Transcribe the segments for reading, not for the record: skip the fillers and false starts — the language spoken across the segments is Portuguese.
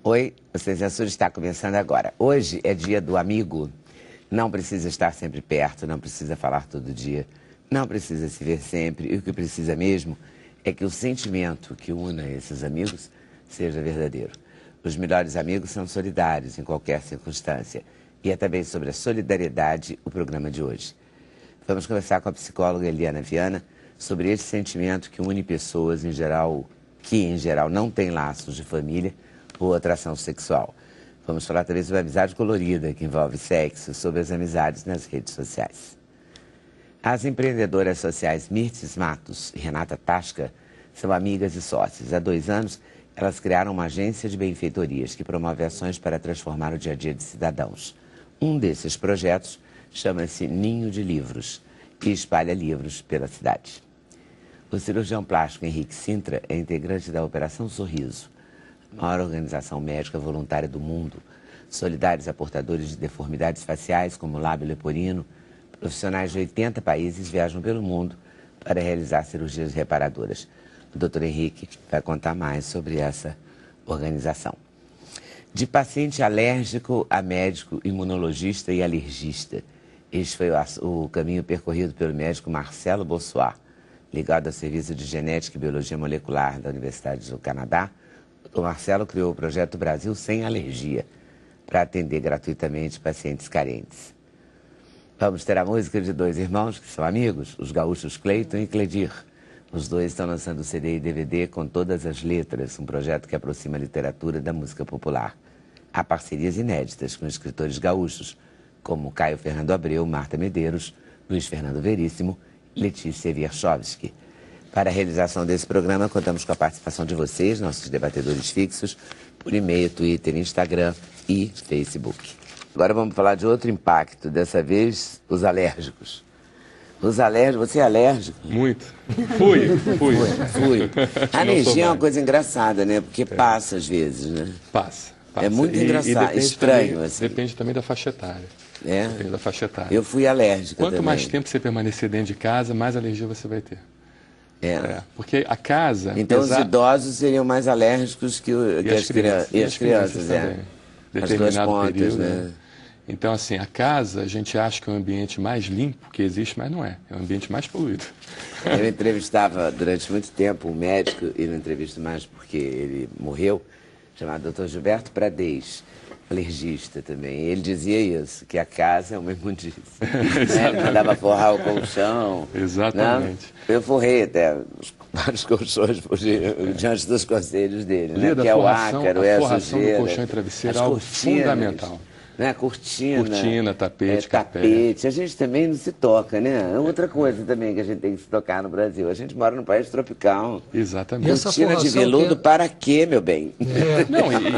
Oi, o Sem Censura está começando agora. Hoje é dia do amigo. Não precisa estar sempre perto, não precisa falar todo dia, não precisa se ver sempre. E o que precisa mesmo é que o sentimento que una esses amigos seja verdadeiro. Os melhores amigos são solidários em qualquer circunstância. E é também sobre a solidariedade o programa de hoje. Vamos conversar com a psicóloga Eliana Viana sobre esse sentimento que une pessoas em geral não têm laços de família ou atração sexual. Vamos falar também sobre a amizade colorida, que envolve sexo, sobre as amizades nas redes sociais. As empreendedoras sociais Mirtes Matos e Renata Tasca são amigas e sócias. Há 2 anos, elas criaram uma agência de benfeitorias que promove ações para transformar o dia a dia de cidadãos. Um desses projetos chama-se Ninho de Livros e espalha livros pela cidade. O cirurgião plástico Henrique Sintra é integrante da Operação Sorriso, a maior organização médica voluntária do mundo, solidários a portadores de deformidades faciais como lábio leporino. Profissionais de 80 países viajam pelo mundo para realizar cirurgias reparadoras. O Dr. Henrique vai contar mais sobre essa organização. De paciente alérgico a médico imunologista e alergista. Este foi o caminho percorrido pelo médico Marcelo Bossoat, ligado ao Serviço de Genética e Biologia Molecular da Universidade do Canadá. O Marcelo criou o projeto Brasil Sem Alergia, para atender gratuitamente pacientes carentes. Vamos ter a música de 2 irmãos que são amigos, os gaúchos Cleiton e Cledir. Os 2 estão lançando CD e DVD com todas as letras, um projeto que aproxima a literatura da música popular. Há parcerias inéditas com escritores gaúchos, como Caio Fernando Abreu, Marta Medeiros, Luiz Fernando Veríssimo e Letícia Wierchowski. Para a realização desse programa, contamos com a participação de vocês, nossos debatedores fixos, por e-mail, Twitter, Instagram e Facebook. Agora vamos falar de outro impacto, dessa vez os alérgicos. Os alérgicos, você é alérgico? Muito. Fui. A alergia é uma coisa engraçada, né? Porque passa às vezes, né? Passa. É muito engraçado, estranho. Também, assim. Depende também da faixa etária. É? Depende da faixa etária. Eu fui alérgica Quanto também. mais tempo você permanecer dentro de casa, mais alergia você vai ter. Porque a casa... Então os idosos seriam mais alérgicos que as crianças. E as crianças, também. As 2 pontas, período, né? Então, assim, a casa, a gente acha que é o ambiente mais limpo que existe, mas não é. É o ambiente mais poluído. Eu entrevistava durante muito tempo um médico, e não entrevisto mais porque ele morreu, chamado Dr. Gilberto Pradez, alergista também. Ele dizia isso, que a casa é uma imundícia. Né? Ele mandava forrar o colchão. Exatamente. Não? Eu forrei até vários colchões diante dos conselhos dele, né? Que é o ácaro, é a sujeira. Do colchão e travesseiro é algo fundamental. Né? Cortina, tapete, tapete. A gente também não se toca, né? Outra coisa também que a gente tem que se tocar no Brasil. A gente mora num país tropical. Exatamente. Cortina de veludo para quê, meu bem?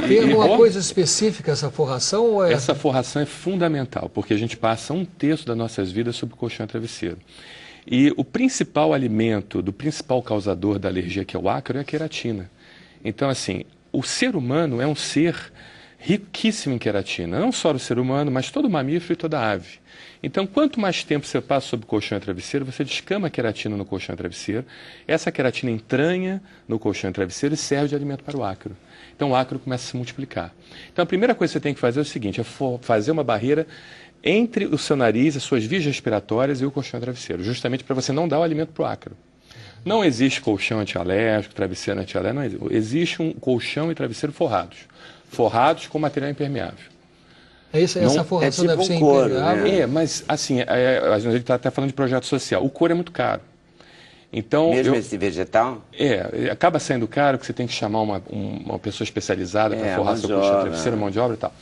Tem alguma coisa específica essa forração? Ou é... Essa forração é fundamental, porque a gente passa 1/3 das nossas vidas sob colchão e travesseiro. E o principal alimento do principal causador da alergia, que é o ácaro, é a queratina. Então, assim, o ser humano é um ser riquíssimo em queratina. Não só o ser humano, mas todo mamífero e toda ave. Então, quanto mais tempo você passa sob colchão e travesseiro, você descama a queratina no colchão e travesseiro. Essa queratina entranha no colchão e travesseiro e serve de alimento para o ácaro. Então, o ácaro começa a se multiplicar. Então, a primeira coisa que você tem que fazer é o seguinte, é fazer uma barreira entre o seu nariz, as suas vias respiratórias e o colchão e travesseiro, justamente para você não dar o alimento para o ácaro. Não existe colchão antialérgico, travesseiro antialérgico, não existe. Existe um colchão e travesseiro forrados com material impermeável. Essa forração tipo deve ser couro, impermeável? né? Mas assim, a gente está até falando de projeto social. O couro é muito caro. Então, Mesmo esse vegetal? Acaba saindo caro, que você tem que chamar uma pessoa especializada para forrar seu colchão e travesseiro, mão de obra e tal.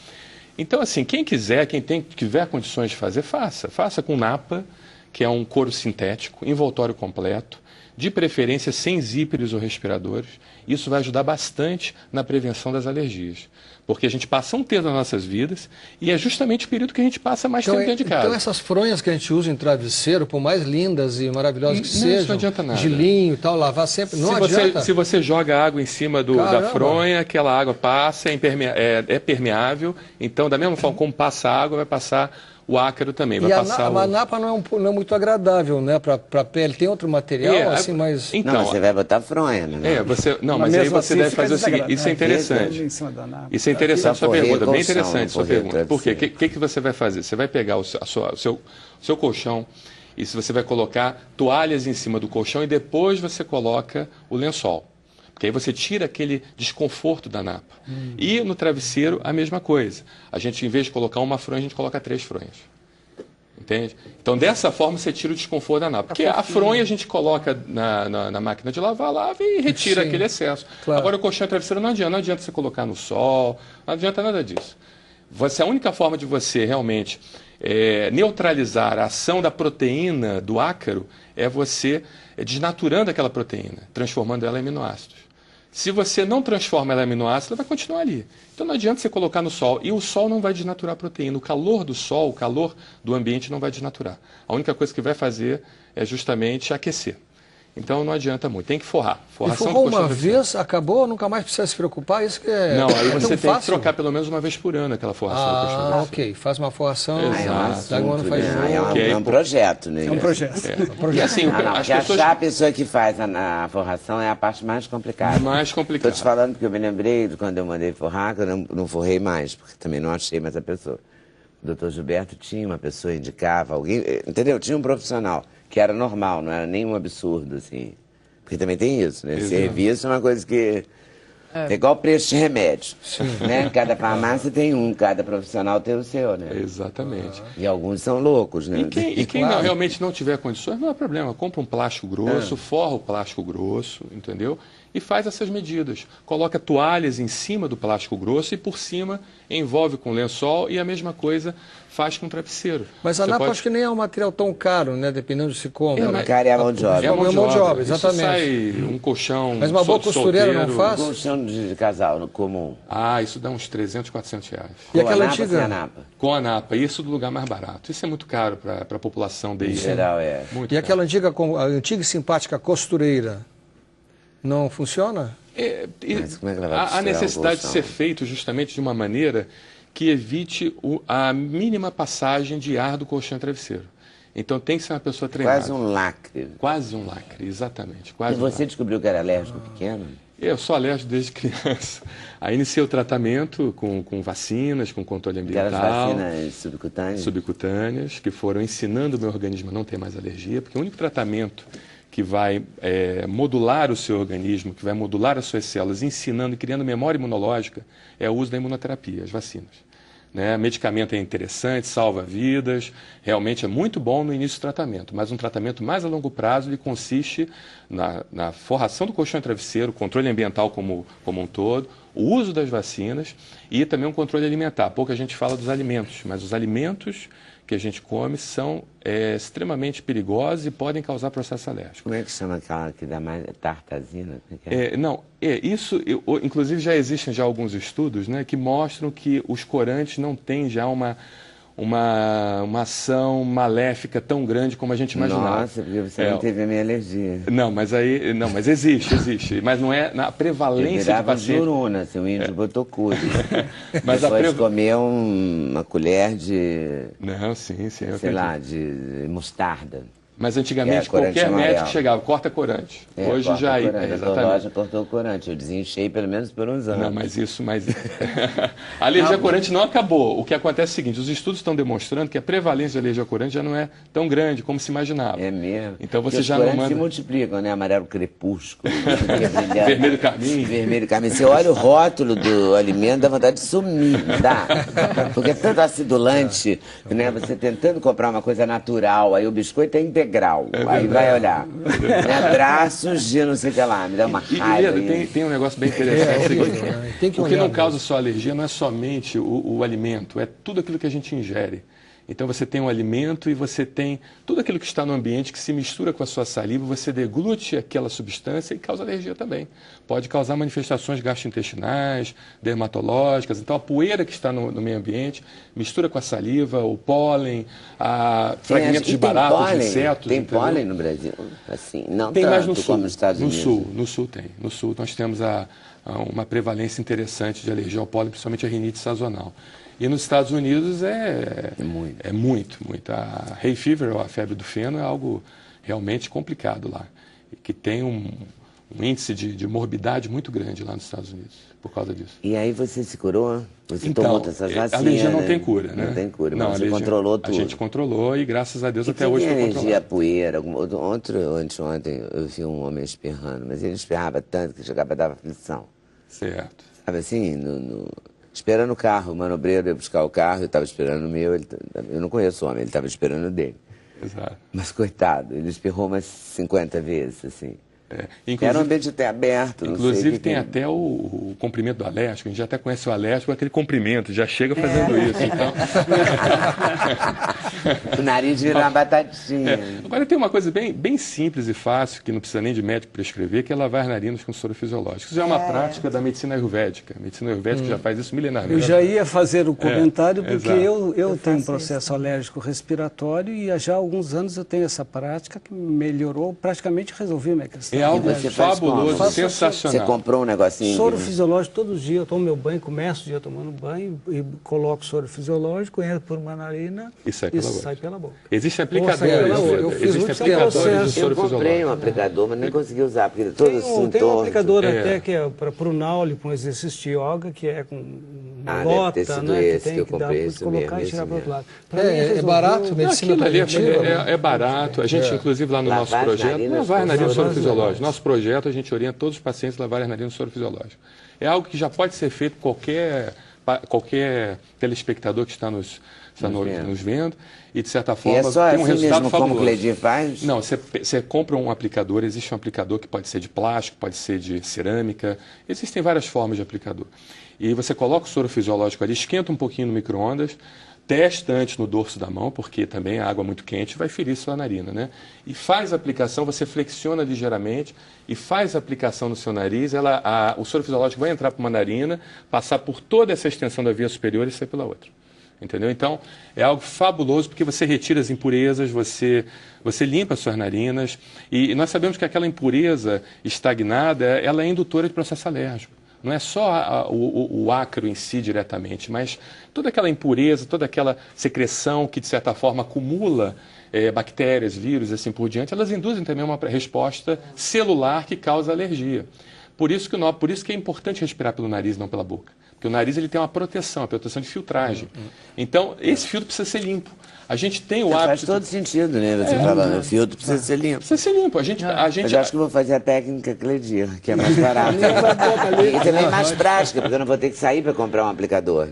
Então, assim, quem tiver condições de fazer, faça. Faça com napa, que é um couro sintético, envoltório completo, de preferência sem zíperes ou respiradores. Isso vai ajudar bastante na prevenção das alergias. Porque a gente passa 1/3 das nossas vidas e é justamente o período que a gente passa mais tempo dentro de casa. Então essas fronhas que a gente usa em travesseiro, por mais lindas e maravilosas que sejam, isso não adianta nada. De linho e tal, lavar sempre, não adianta. Se você joga água em cima da fronha, aquela água passa, é permeável. Então, da mesma forma como passa água, vai passar o ácaro também vai E passar a napa não é muito agradável, né, para a pele. Tem outro material, assim, mas... Então, não, você vai botar fronha, né? Mas aí você assim deve fica fazer o seguinte, isso é interessante. em cima da napa. Isso é interessante sua pergunta, bem interessante sua pergunta. travesseiro. Por quê? O que você vai fazer? Você vai pegar o seu colchão e você vai colocar toalhas em cima do colchão e depois você coloca o lençol. Porque aí você tira aquele desconforto da napa. E no travesseiro, a mesma coisa. A gente, em vez de colocar uma fronha, a gente coloca 3 fronhas. Entende? Então, dessa forma, você tira o desconforto da napa. Porque a fronha a gente coloca na máquina de lavar, lava e retira aquele excesso. Claro. Agora, o colchão e travesseiro não adianta você colocar no sol, não adianta nada disso. A única forma de você realmente neutralizar a ação da proteína do ácaro é você desnaturando aquela proteína, transformando ela em aminoácidos. Se você não transforma ela em aminoácido, ela vai continuar ali. Então não adianta você colocar no sol. E o sol não vai desnaturar a proteína. O calor do sol, o calor do ambiente não vai desnaturar. A única coisa que vai fazer é justamente aquecer. Então não adianta muito. Tem que forrar. E forrou uma vez, acabou, nunca mais precisa se preocupar? Isso que é. Não, aí você tem fácil. que trocar pelo menos uma vez por ano aquela forração do colchão travesseiro. Ok. Faz uma forração. É um projeto, né? É um projeto. E assim, as pessoas... achar a pessoa que faz a forração é a parte mais complicada. Mais complicada. Estou te falando porque eu me lembrei de quando eu mandei forrar, que eu não forrei mais, porque também não achei mais a pessoa. O doutor Gilberto tinha uma pessoa, indicava alguém, entendeu? Tinha um profissional, que era normal, não era nenhum absurdo, assim. Porque também tem isso, né? Exato. Serviço é uma coisa que... É igual preço de remédio, né? Cada farmácia tem um, cada profissional tem o seu, né? Exatamente. E alguns são loucos, né? E quem realmente não tiver condições, não há problema. Compra um plástico grosso, forra o plástico grosso, entendeu? E faz essas medidas. Coloca toalhas em cima do plástico grosso e por cima envolve com lençol e a mesma coisa faz com travesseiro. Mas a napa acho que nem é um material tão caro, né? Dependendo de se compra. O cara é a mão de obra. É a mão de obra, exatamente. Isso sai um colchão. Mas uma boa costureira não faz? Um colchão de casal, no comum. Ah, isso dá uns 300, 400 reais. E aquela napa, antiga? a napa? Com a napa, isso do lugar mais barato. Isso é muito caro para a população daí. Em geral, é. Muito E caro. aquela antiga e simpática costureira não funciona? Mas como é que ela vai A costurar necessidade o de colchão? ser feito justamente de uma maneira que evite a mínima passagem de ar do colchão e travesseiro. Então tem que ser uma pessoa treinada. Quase um lacre. Quase um lacre, exatamente. E Quase um você lacre. descobriu que era alérgico pequeno? Eu sou alérgico desde criança. Aí iniciei o tratamento com vacinas, com controle Aquelas ambiental. vacinas subcutâneas? Subcutâneas, que foram ensinando o meu organismo a não ter mais alergia, porque o único tratamento que vai modular o seu organismo, que vai modular as suas células, ensinando e criando memória imunológica, é o uso da imunoterapia, as vacinas. Né? Medicamento é interessante, salva vidas, realmente é muito bom no início do tratamento, mas um tratamento mais a longo prazo ele consiste na forração do colchão e travesseiro, controle ambiental como um todo, o uso das vacinas e também um controle alimentar. Pouca gente fala dos alimentos, mas os alimentos que a gente come são extremamente perigosos e podem causar processo alérgico. Como é que chama aquela que dá mais tartazina? Inclusive já existem já alguns estudos, né, que mostram que os corantes não têm já uma ação maléfica tão grande como a gente imaginava. Nossa, porque você não teve a minha alergia. Mas existe. Mas não é na prevalência de pacientes. Juruna, seu índio botou cudo. Mas depois de comer uma colher de, Não, sim. sei lá, de mostarda. Mas antigamente corante qualquer amarelo. médico chegava, corta corante. Hoje corta já... corante. A Exatamente. loja cortou o corante. Eu desinchei pelo menos por uns anos. Não, mas a alergia a corante não acabou. O que acontece é o seguinte, os estudos estão demonstrando que a prevalência de alergia a corante já não é tão grande como se imaginava. É mesmo. Então você porque já os não corantes manda... se multiplicam, né? Amarelo crepúsculo. Vermelho carmim. Vermelho carmim. Você olha o rótulo do alimento, dá vontade de sumir, não dá? Porque é tanto acidulante, né? Você tentando comprar uma coisa natural, aí o biscoito é integral. Aí vai olhar. Né? Traços de não sei o que lá, me dá uma raiva. Tem um negócio bem interessante. Tem que O que olhar não mesmo. causa só alergia não é somente o alimento, é tudo aquilo que a gente ingere. Então você tem um alimento e você tem tudo aquilo que está no ambiente que se mistura com a sua saliva, você deglute aquela substância e causa alergia também. Pode causar manifestações gastrointestinais, dermatológicas. Então a poeira que está no meio ambiente mistura com a saliva, o pólen, fragmentos de baratas, de insetos. Tem entendeu? pólen no Brasil? Assim, não Tem tanto mais no sul. como nos Estados Unidos. No sul tem. No sul nós temos uma prevalência interessante de alergia ao pólen, principalmente a rinite sazonal. E nos Estados Unidos muito. é muito. A hay fever, ou a febre do feno, é algo realmente complicado lá. E que tem um índice de morbidade muito grande lá nos Estados Unidos, por causa disso. E aí você se curou? Você Então, tomou essas vacinas? a alergia não tem cura, né? Não tem cura, não, mas você controlou tudo. A gente controlou e, graças a Deus, e até hoje foi controlado. alergia à poeira. Anteontem eu vi um homem espirrando, mas ele espirrava tanto que chegava a dar aflição. Certo. Sabe assim, esperando o carro, o manobreiro ia buscar o carro, eu estava esperando o meu, eu não conheço o homem, ele estava esperando o dele. Exato. Mas coitado, ele espirrou umas 50 vezes, assim. Era um ambiente até aberto. Inclusive tem até o comprimento do alérgico, a gente já até conhece o alérgico, aquele comprimento, já chega fazendo isso. Então... o nariz vira uma batatinha. Agora tem uma coisa bem simples e fácil, que não precisa nem de médico prescrever, que é lavar as narinas com soro fisiológico. Isso já é uma prática da medicina ayurvédica. A medicina ayurvédica já faz isso milenarmente. Eu já ia fazer o comentário, porque exato. eu tenho um processo alérgico respiratório e já há alguns anos eu tenho essa prática que melhorou, praticamente resolvi a minha questão. É algo fabuloso, como? sensacional. Você comprou um negocinho? Soro fisiológico todos os dias, eu tomo meu banho, começo o dia tomando banho e coloco soro fisiológico, entro por uma narina e sai pela boca. Existem aplicadores, existem aplicadores de soro fisiológico. Eu comprei um aplicador, mas nem consegui usar, porque todos os sintomas... Tem um aplicador até que é para o Nauli, para um exercício de yoga, que é com uma lota, né, que tem que dar para colocar e tirar para o outro lado. É barato, medicina preventiva? É barato. A gente, inclusive, lá no nosso projeto, lavar as narinas com soro fisiológico. Nosso projeto, a gente orienta todos os pacientes a lavarem as narinas com soro fisiológico. É algo que já pode ser feito por qualquer telespectador que está nos vendo e, de certa forma, tem um resultado mesmo fabuloso. Como o Cleidir faz? Não, você compra um aplicador, existe um aplicador que pode ser de plástico, pode ser de cerâmica, existem várias formas de aplicador. E você coloca o soro fisiológico ali, esquenta um pouquinho no micro-ondas, testa antes no dorso da mão, porque também a água muito quente vai ferir sua narina, né? E faz a aplicação, você flexiona ligeiramente e faz a aplicação no seu nariz, o soro fisiológico vai entrar por uma narina, passar por toda essa extensão da via superior e sair pela outra. Entendeu? Então, é algo fabuloso, porque você retira as impurezas, você limpa as suas narinas, e nós sabemos que aquela impureza estagnada, ela é indutora de processo alérgico. Não é só o ácaro em si diretamente, mas toda aquela impureza, toda aquela secreção que, de certa forma, acumula bactérias, vírus e assim por diante, elas induzem também uma resposta celular que causa alergia. Por isso que é importante respirar pelo nariz, não pela boca. Porque o nariz ele tem uma proteção de filtragem. Então, esse filtro precisa ser limpo. A gente tem o hábito... Faz todo sentido, né? Você falando, o filtro precisa ser limpo. Precisa ser limpo. Mas eu acho que eu vou fazer a técnica Cleidir, que é mais barata. E também mais prática, porque eu não vou ter que sair para comprar um aplicador.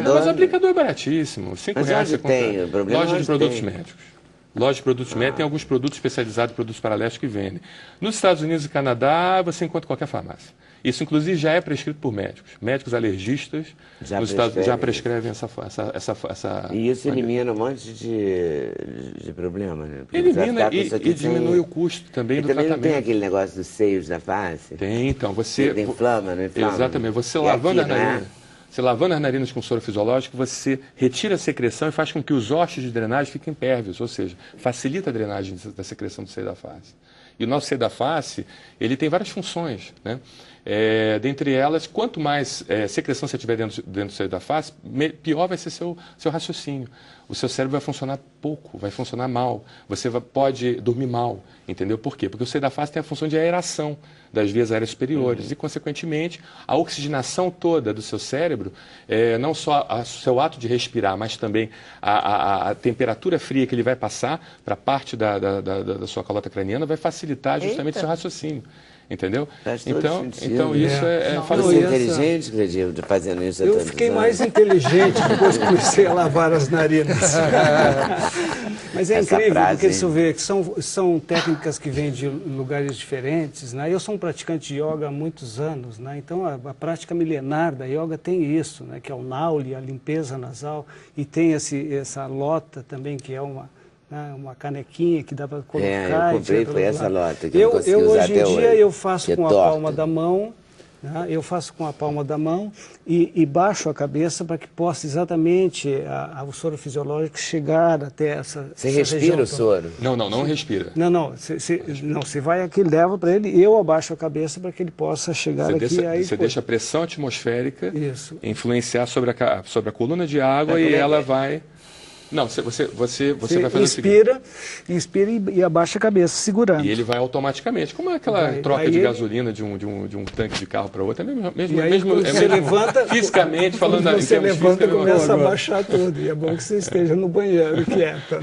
Mas o aplicador é baratíssimo. R$5 você tem? O problema loja de produtos médicos. Loja de produtos médicos, tem alguns produtos especializados, produtos paralésicos que vendem. Nos Estados Unidos e Canadá, você encontra em qualquer farmácia. Isso, inclusive, já é prescrito por médicos. Médicos alergistas já prescrevem essa... E isso elimina um monte de problema, né? Porque elimina e diminui o custo também do também tratamento. Não tem aquele negócio dos seios da face? Tem, então. Você inflama, não inflama? Exatamente. Você lavando as narinas... Você lavando as narinas com soro fisiológico, você retira a secreção e faz com que os ossos de drenagem fiquem impervios, ou seja, facilita a drenagem da secreção do seio da face. E o nosso seio da face, ele tem várias funções, né? Dentre elas, quanto mais secreção você tiver dentro do seio da face, pior vai ser seu raciocínio. O seu cérebro vai funcionar pouco, vai funcionar mal. Você pode dormir mal, entendeu? Por quê? Porque o seio da face tem a função de aeração das vias aéreas superiores e, consequentemente, a oxigenação toda do seu cérebro, não só o seu ato de respirar, mas também a temperatura fria que ele vai passar para parte da sua calota craniana vai facilitar justamente o seu raciocínio. Entendeu? Então isso é Você é inteligente, Cleidir, fazendo isso há tantos anos? Eu fiquei mais inteligente depois que comecei a lavar as narinas. Mas é incrível, porque você vê que são técnicas que vêm de lugares diferentes, né? Eu sou um praticante de yoga há muitos anos, né? Então a prática milenar da yoga tem isso, né? Que é o Nauli, a limpeza nasal, e tem essa lota também, que é uma canequinha que dá para colocar. Eu comprei, foi essa lota que eu hoje em dia eu faço com a palma da mão, né? Eu faço com a palma da mão e baixo a cabeça para que possa exatamente o soro fisiológico chegar até essa Você essa respira região o soro? Não respira. Não, você vai aqui, leva para ele, eu abaixo a cabeça para que ele possa chegar aqui. Você deixa a pressão atmosférica Isso. influenciar sobre a coluna de água e ela vai... Não, você vai fazer o seguinte. Inspira e abaixa a cabeça, segurando. E ele vai automaticamente. Como é aquela troca de gasolina de um tanque de carro para outro? Você levanta, fisicamente falando em você termos levanta e físicos, começa a baixar tudo. E é bom que você esteja no banheiro, quieto.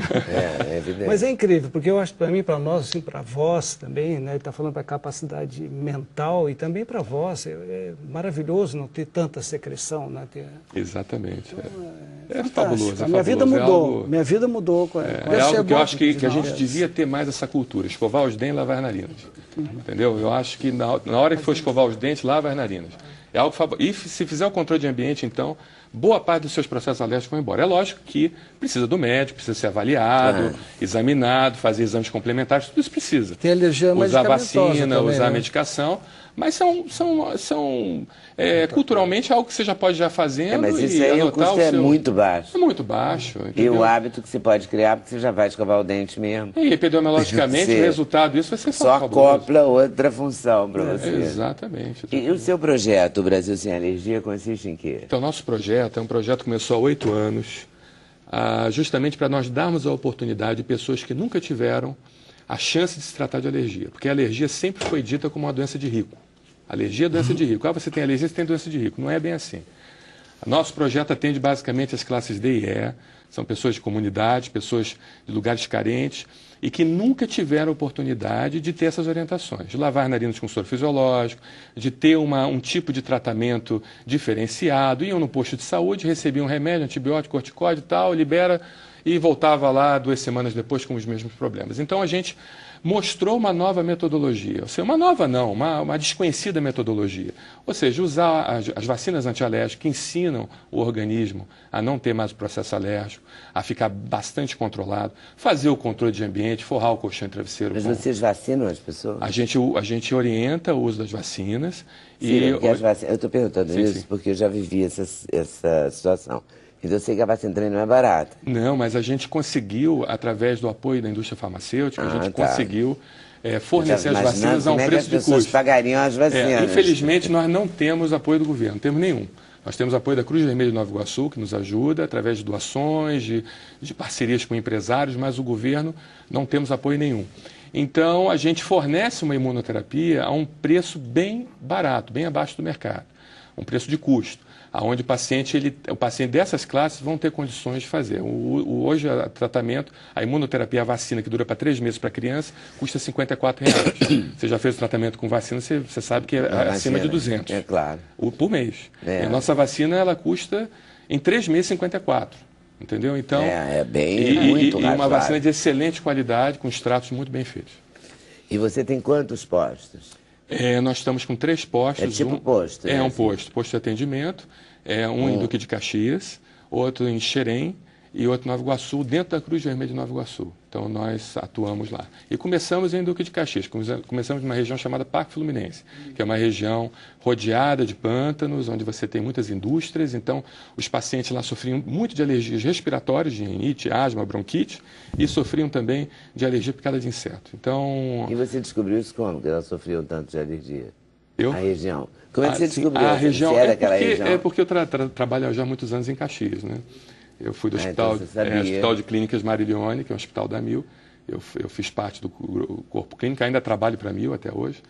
É evidente. Mas é incrível, porque eu acho que para mim, para nós, assim, para a voz também, né? Ele está falando para a capacidade mental e também para a voz. É maravilhoso não ter tanta secreção, né? Exatamente. É Fantástico. fabuloso. A minha vida mudou. Minha vida mudou. É algo que eu acho que a gente devia ter mais essa cultura. Escovar os dentes, lavar as narinas. Entendeu? Eu acho que na hora que for escovar os dentes, lava as narinas. É algo e se fizer o controle de ambiente, então, boa parte dos seus processos alérgicos vão embora. É lógico que precisa do médico, precisa ser avaliado, examinado, fazer exames complementares, tudo isso precisa. Tem alergia usar vacina, também, usar né? medicação, mas culturalmente é algo que você já pode já fazendo. Mas isso aí o custo é muito baixo. É muito baixo. E Entendeu? o hábito que você pode criar, porque você já vai escovar o dente mesmo. E epidemiologicamente, o resultado disso vai ser só fabuloso. acopla outra função para você. Exatamente. E o seu projeto, o Brasil Sem Alergia, consiste em quê? Então, nosso projeto é um projeto que começou há 8 anos, justamente para nós darmos a oportunidade de pessoas que nunca tiveram a chance de se tratar de alergia. Porque a alergia sempre foi dita como uma doença de rico. Alergia é doença de rico. Você tem alergia, você tem doença de rico. Não é bem assim. Nosso projeto atende basicamente as classes D e E. São pessoas de comunidade, pessoas de lugares carentes e que nunca tiveram oportunidade de ter essas orientações. De lavar narinas com soro fisiológico, de ter um tipo de tratamento diferenciado. Iam no posto de saúde, recebiam um remédio, antibiótico, corticóide e tal, libera e voltava lá 2 semanas depois com os mesmos problemas. Então a gente mostrou uma nova metodologia, ou seja, uma nova não, uma desconhecida metodologia. Ou seja, usar as vacinas antialérgicas que ensinam o organismo a não ter mais o processo alérgico, a ficar bastante controlado, fazer o controle de ambiente, forrar o colchão e travesseiro. Mas vocês vacinam as pessoas? A gente orienta o uso das vacinas. Sim, eu estou perguntando isso porque eu já vivi essa situação. Então eu sei que a vacina também não é barata. Não, mas a gente conseguiu, através do apoio da indústria farmacêutica, a gente conseguiu fornecer as vacinas a um preço de custo. As pessoas pagariam as vacinas. Infelizmente, nós não temos apoio do governo, não temos nenhum. Nós temos apoio da Cruz Vermelha de Nova Iguaçu, que nos ajuda, através de doações, de parcerias com empresários, mas o governo não temos apoio nenhum. Então, a gente fornece uma imunoterapia a um preço bem barato, bem abaixo do mercado, um preço de custo, onde o paciente dessas classes vão ter condições de fazer. Hoje, o tratamento, a imunoterapia, a vacina, que dura para 3 meses para criança, custa R$54. Você já fez o tratamento com vacina, você sabe que é acima de 200. É claro. Por mês. E a nossa vacina, ela custa, em 3 meses, 54. Entendeu? Então, é bem muito e uma vacina de excelente qualidade, com extratos muito bem feitos. E você tem quantos postos? Nós estamos com 3 postos. É tipo posto, né? É um posto de atendimento, um em Duque de Caxias, outro em Xerém e outro em Nova Iguaçu, dentro da Cruz Vermelha de Nova Iguaçu. Então nós atuamos lá. E começamos em Duque de Caxias, começamos numa região chamada Parque Fluminense, que é uma região rodeada de pântanos, onde você tem muitas indústrias, então os pacientes lá sofriam muito de alergias respiratórias, de rinite, asma, bronquite, e sofriam também de alergia picada de inseto. Então... E você descobriu isso como, que elas sofriam tanto de alergia? Eu? A região. Como é que você descobriu? A região, região? É porque eu trabalho já há muitos anos em Caxias, né? Eu fui do Hospital de Clínicas Marilione, que é um hospital da Mil. Eu fiz parte do corpo clínico, ainda trabalho para a Mil até hoje.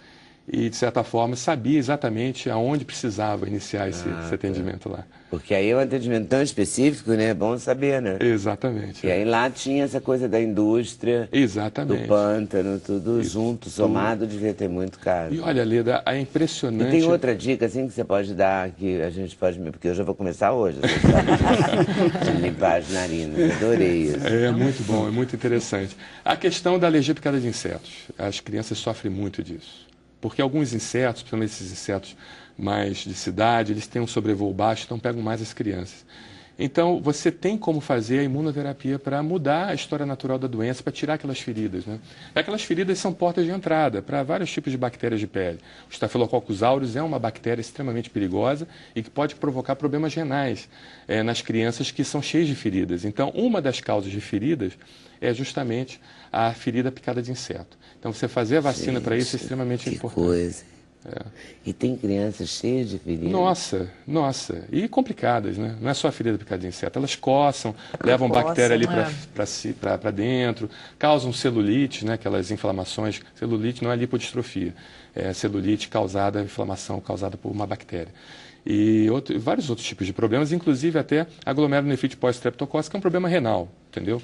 E, de certa forma, sabia exatamente aonde precisava iniciar esse atendimento lá. Porque aí é um atendimento tão específico, né? É bom saber, né? Exatamente. E aí lá tinha essa coisa da indústria, exatamente, do pântano, tudo junto, somado, devia ter muito caro. E olha, Leda, é impressionante... E tem outra dica, assim, que você pode dar, que a gente pode... Porque eu já vou começar hoje, você sabe, de limpar as narinas. Adorei isso. É muito bom, é muito interessante. A questão da alergia picada de insetos. As crianças sofrem muito disso. Porque alguns insetos, principalmente esses insetos mais de cidade, eles têm um sobrevoo baixo, então pegam mais as crianças. Então, você tem como fazer a imunoterapia para mudar a história natural da doença, para tirar aquelas feridas, né? Aquelas feridas são portas de entrada para vários tipos de bactérias de pele. O Staphylococcus aureus é uma bactéria extremamente perigosa e que pode provocar problemas renais nas crianças que são cheias de feridas. Então, uma das causas de feridas é justamente a ferida picada de inseto. Então, você fazer a vacina para isso é extremamente importante. Coisa. E tem crianças cheias de feridas. Nossa. E complicadas, né? Não é só a ferida picada de inseto. Elas coçam, levam bactéria ali para dentro, causam celulite, né? Aquelas inflamações. Celulite não é lipodistrofia. É celulite causada, inflamação causada por uma bactéria. E vários outros tipos de problemas, inclusive até aglomerulonefrite pós-streptocócica, que é um problema renal, entendeu?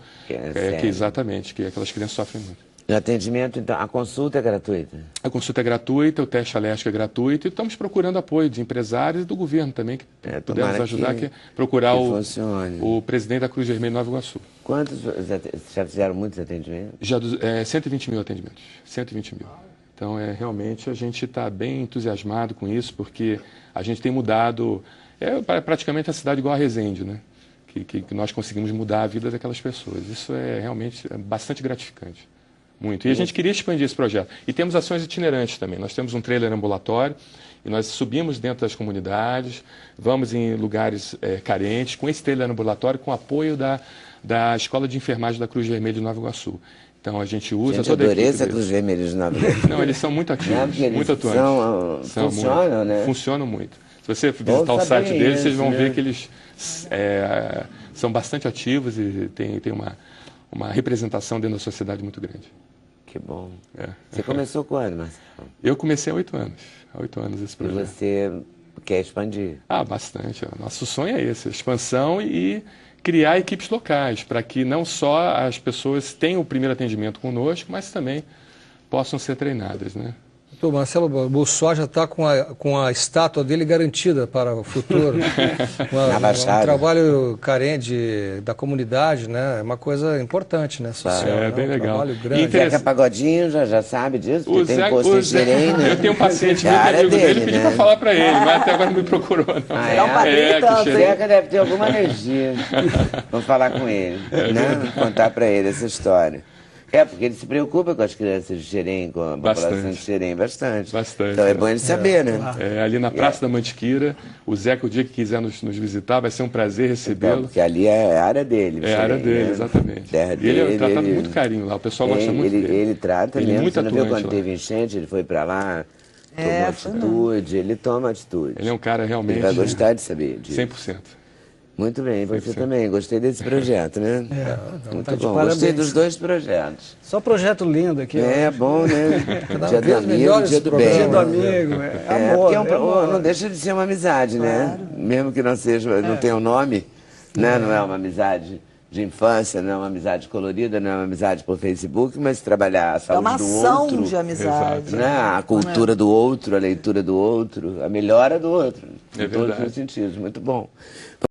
Exatamente, que aquelas crianças sofrem muito. O atendimento, então, a consulta é gratuita? A consulta é gratuita, o teste alérgico é gratuito e estamos procurando apoio de empresários e do governo também, que pudermos ajudar, que procurar o presidente da Cruz Vermelha Nova Iguaçu. Quantos, já fizeram muitos atendimentos? Já 120 mil atendimentos, 120 mil. Então, realmente, a gente está bem entusiasmado com isso, porque a gente tem mudado, praticamente a cidade igual a Resende, né? Que nós conseguimos mudar a vida daquelas pessoas. Isso é realmente bastante gratificante. Muito. E a gente queria expandir esse projeto. E temos ações itinerantes também. Nós temos um trailer ambulatório e nós subimos dentro das comunidades, vamos em lugares carentes, com esse trailer ambulatório, com apoio da Escola de Enfermagem da Cruz Vermelha de Nova Iguaçu. Então a gente usa toda a equipe essa Cruz Vermelha de Nova Iguaçu. Não, eles são muito ativos, muito atuantes. Funcionam, né? Funcionam muito. Se você visitar o site deles, vocês vão ver que eles são bastante ativos e tem uma representação dentro da sociedade muito grande. Que bom. Você começou quando, Marcelo? Eu comecei há 8 anos. Há 8 anos esse projeto. E você quer expandir? Bastante. Nosso sonho é esse, expansão e criar equipes locais, para que não só as pessoas tenham o primeiro atendimento conosco, mas também possam ser treinadas, né? O Marcelo Bolsonaro já está com a estátua dele garantida para o futuro. Um trabalho carente da comunidade, né? É uma coisa importante, né? Social, bem legal. Um trabalho grande. O Zeca Pagodinho já sabe disso? Que tem posto em Xerém, né? Eu tenho um paciente muito amigo dele, pedi para falar para ele, mas até agora não me procurou, não. O Zeca deve ter alguma alergia. Vamos falar com ele, né? Contar para ele essa história. Porque ele se preocupa com as crianças de Xerém, com a população de Xerém, bastante. Então é bom ele saber, né? Ali na Praça da Mantiqueira, o Zeca, o dia que quiser nos visitar, vai ser um prazer recebê-lo. Porque ali é a área dele. É a área dele, exatamente. E ele é tratado muito carinho lá, o pessoal gosta muito dele. Ele trata mesmo, você não viu quando teve enchente, ele foi para lá, tomou atitude, ele toma atitude. Ele é um cara realmente... Ele vai gostar de saber disso. 100%. Muito bem, você também. Gostei desse projeto, né? Muito bom. Gostei dos 2 projetos. Só projeto lindo aqui. Bom, né? Dia do amigo, dia do bem. Dia do amigo, amor. Não deixa de ser uma amizade, né? Mesmo que não seja, não tenha um nome, né? Não é uma amizade de infância, não é uma amizade colorida, não é uma amizade por Facebook, mas trabalhar a saúde do outro. É uma ação de amizade. Né? A cultura do outro, a leitura do outro, a melhora do outro. Em todos os sentidos. Muito bom.